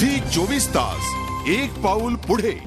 Zee 24 तास एक पाऊल पुढे।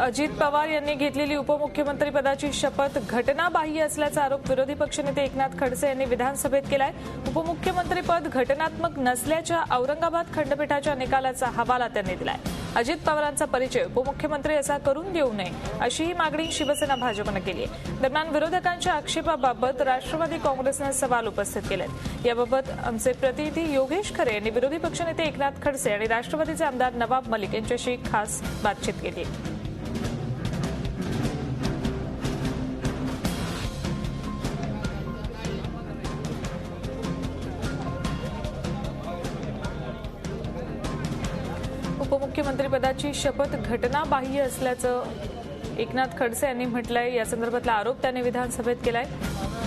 अजित पवार यांनी घेतलेली उपमुख्यमंत्री पदाची शपथ घटनाबाह्य असल्याचा आरोप विरोधी पक्षनेते एकनाथ खडसे यांनी विधानसभेत केलाय। उपमुख्यमंत्री पद घटनात्मक नसल्याच्या औरंगाबाद खंडपीठाच्या निकालाचा हवाला त्यांनी दिलाय। अजित पवारांचा परिचय उपमुख्यमंत्री असा करून देऊ नये अशीही मागणी शिवसेना भाजपने केली आहे। दरम्यान विरोधकांच्या आक्षेपाबाबत राष्ट्रवादी काँग्रेसने सवाल उपस्थित केलेत। याबाबत आमचे प्रतिनिधी योगेश खरे यांनी विरोधी पक्षनेते एकनाथ खडसे आणि राष्ट्रवादीचे आमदार नवाब मलिक यांच्याशी खास बातचीत केली। उपमुख्यमंत्री पदाची शपथ घटनाबाह्य असल्याचं एकनाथ खडसे यांनी म्हटलंय। या संदर्भातला आरोप त्यांनी विधानसभेत केलाय।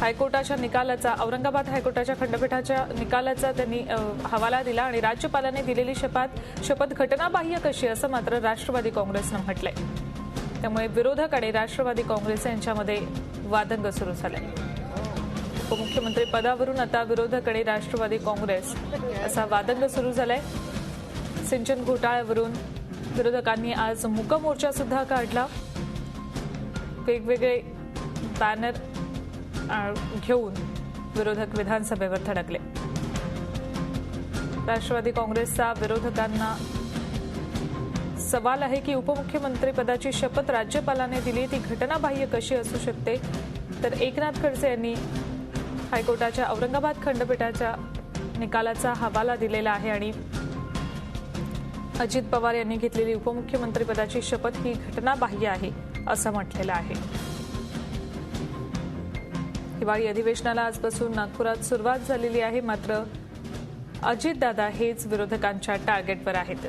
हायकोर्टाच्या निकालाचा औरंगाबाद हायकोर्टाच्या खंडपीठाच्या निकालाचा त्यांनी हवाला दिला आणि राज्यपालांनी दिलेली शपथ घटनाबाह्य कशी असं मात्र राष्ट्रवादी काँग्रेसनं म्हटलंय। त्यामुळे विरोधक आणि राष्ट्रवादी काँग्रेस यांच्यामध्ये वादंग सुरू झालाय। उपमुख्यमंत्री पदावरून आता विरोधक आणि राष्ट्रवादी काँग्रेस असा वादंग सुरू झालाय। सिंचन घोटाळ्यावरून विरोधकांनी आज मूक मोर्चा सुद्धा काढला। वेगवेगळे बॅनर घेऊन विरोधक विधानसभेवर धडकले। राष्ट्रवादी काँग्रेसचा विरोधकांना सवाल आहे की उपमुख्यमंत्री पदाची शपथ राज्यपालांनी दिली ती घटनाबाह्य कशी असू शकते। तर एकनाथ खडसे यांनी हायकोर्टाच्या औरंगाबाद खंडपीठाच्या निकालाचा हवाला दिलेला आहे आणि अजित पवार यांनी घेतलेली उपमुख्यमंत्री पदाची शपथ ही घटनाबाह्य आहे असं म्हटलेलं आहे। हिवाळी अधिवेशनाला आजपासून नागपुरात सुरुवात झालेली आहे। मात्र अजितदादा हेच विरोधकांच्या टार्गेटवर आहेत।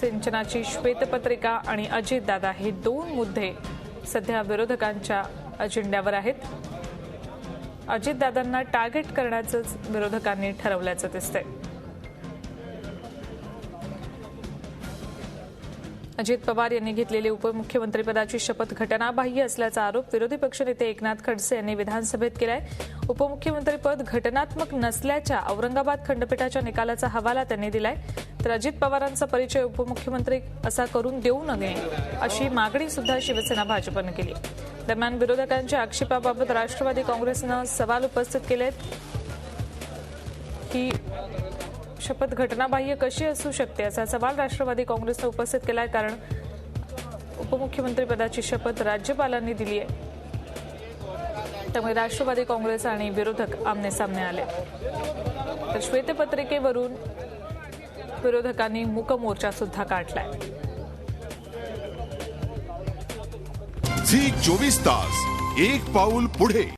सिंचनाची श्वेतपत्रिका आणि अजितदादा हे दोन मुद्दे सध्या विरोधकांच्या अजेंड्यावर आहेत। अजितदादांना टार्गेट करण्याचंच विरोधकांनी ठरवल्याचं दिसतंय। अजित पवार यांनी घेतलेली उपमुख्यमंत्री पदाची शपथ घटनाबाह्य असल्याचा आरोप विरोधी पक्षनेते एकनाथ खडसे यांनी विधानसभेत केलाय। उपमुख्यमंत्री पद घटनात्मक नसल्याच्या औरंगाबाद खंडपीठाच्या निकालाचा हवाला त्यांनी दिलाय। तर अजित पवारांचा परिचय उपमुख्यमंत्री असा करून देऊ नये अशी मागणी सुद्धा शिवसेना भाजपने केली। दरम्यान विरोधकांच्या आक्षेपाबाबत राष्ट्रवादी काँग्रेसनं सवाल उपस्थित केलेत की शपथ घटनाबाह्य कशी असू शकते असा सवाल राष्ट्रवादी काँग्रेसने उपस्थित केलाय। कारण उपमुख्यमंत्री पदाची शपथ राज्यपालांनी दिली आहे। त्यामुळे राष्ट्रवादी काँग्रेस आणि विरोधक आमने सामने आले। तर श्वेतपत्रिकेवरून विरोधकांनी मूक मोर्चा सुद्धा काढलाय। झी 24 तास एक पाऊल पुढे।